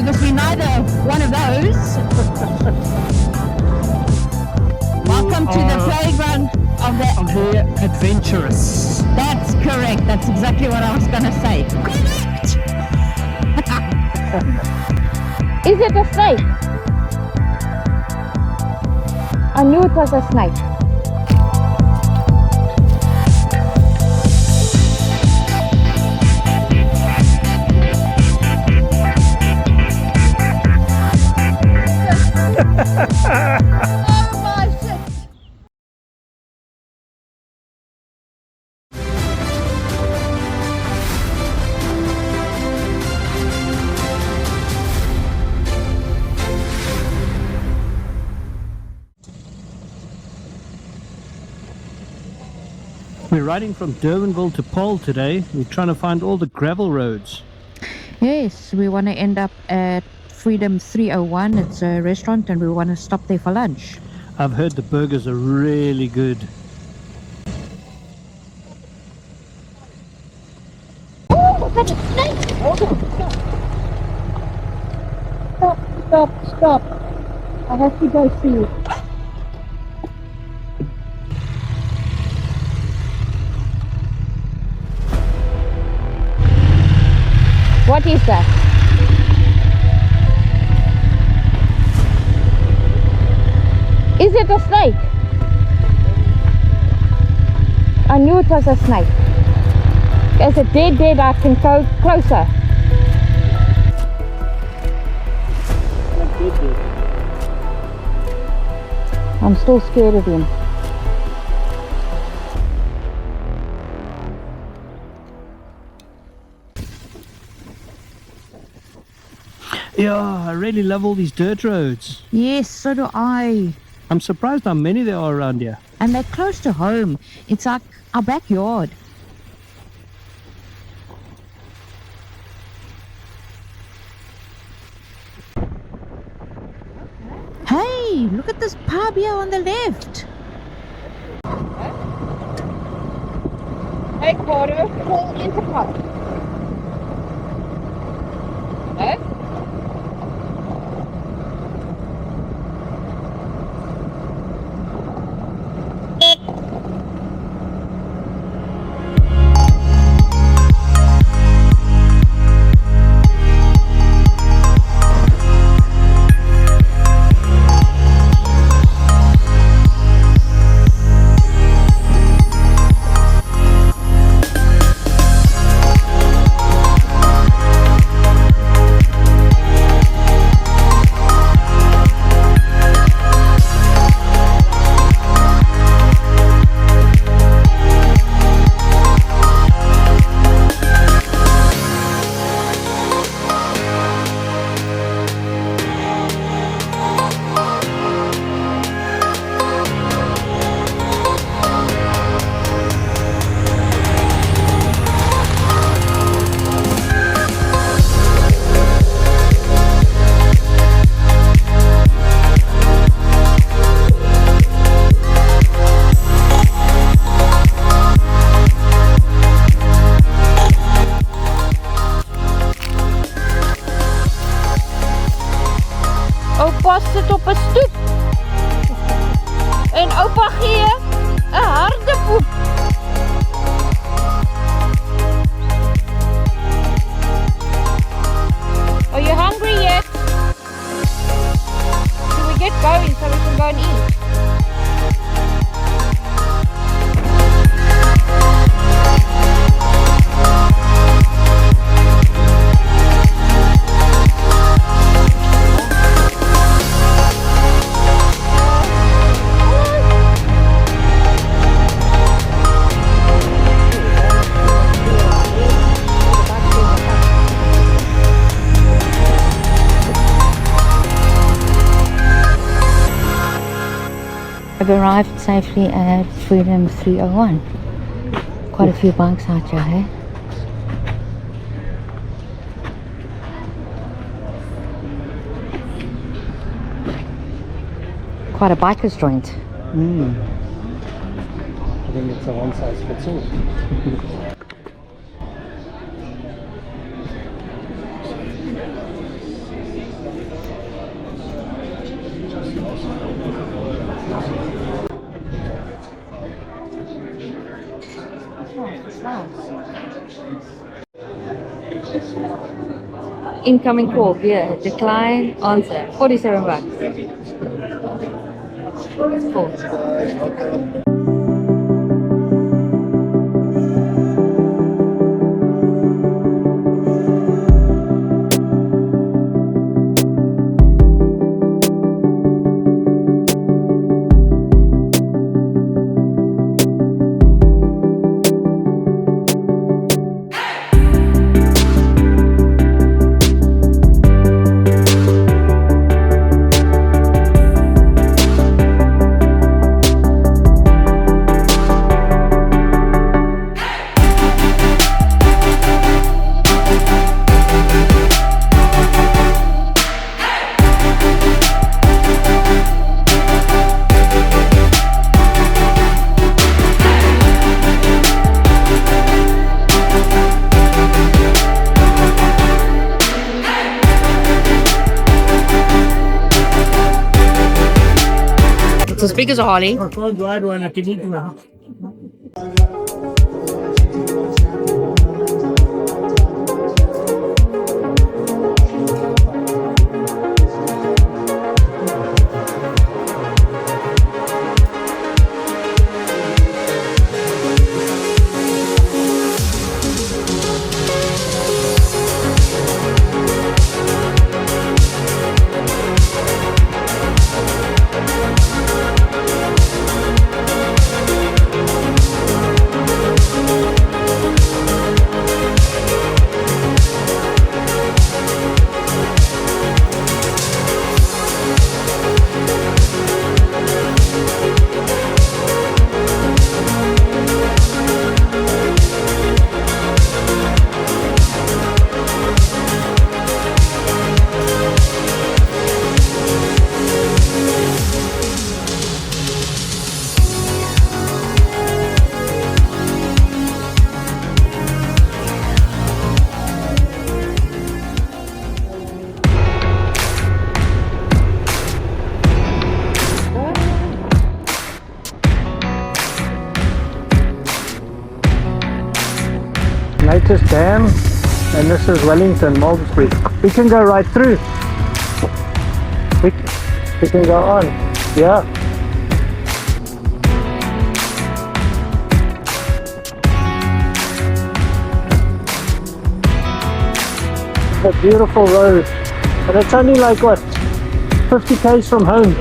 obviously neither one of those. Welcome to the playground of the adventurous. That's correct. That's exactly what I was going to say. Correct. Is it a snake? I knew it was a snake. Oh my shit! We're riding from Durbanville to Paarl today. We're trying to find all the gravel roads. Yes, we want to end up at Freedom 301. It's a restaurant and we want to stop there for lunch. I've heard the burgers are really good. Oh, that's a snake! Stop. I have to go see it. What is that? Is it a snake? I knew it was a snake. Is it dead? I can go closer. I'm still scared of him. Yeah, I really love all these dirt roads. Yes, so do I. I'm surprised how many there are around here. And they're close to home. It's like our backyard. Hey, look at this pub here on the left. Hey, Carter, pull into pub. Hey? Opa sit op 'n stoep. En oupa gee 'n harde poep. Are you hungry yet? Should we get going so we can go and eat? I've arrived safely at Freedom 301. Quite a few bikes out here, hey? Quite a biker's joint. I think it's a one size fits all. Incoming call, yeah. Decline, answer. 47 bucks. Cool. So speakers are Harley. Latest Dam, and this is Wellington, Mulberry. We can go right through. We can go on. Yeah. A beautiful road, and it's only like what, 50 k's from home.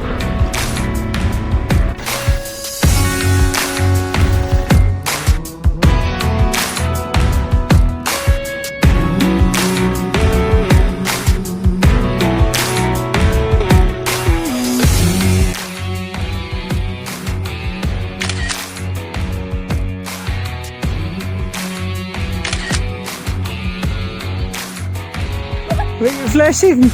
Flashing.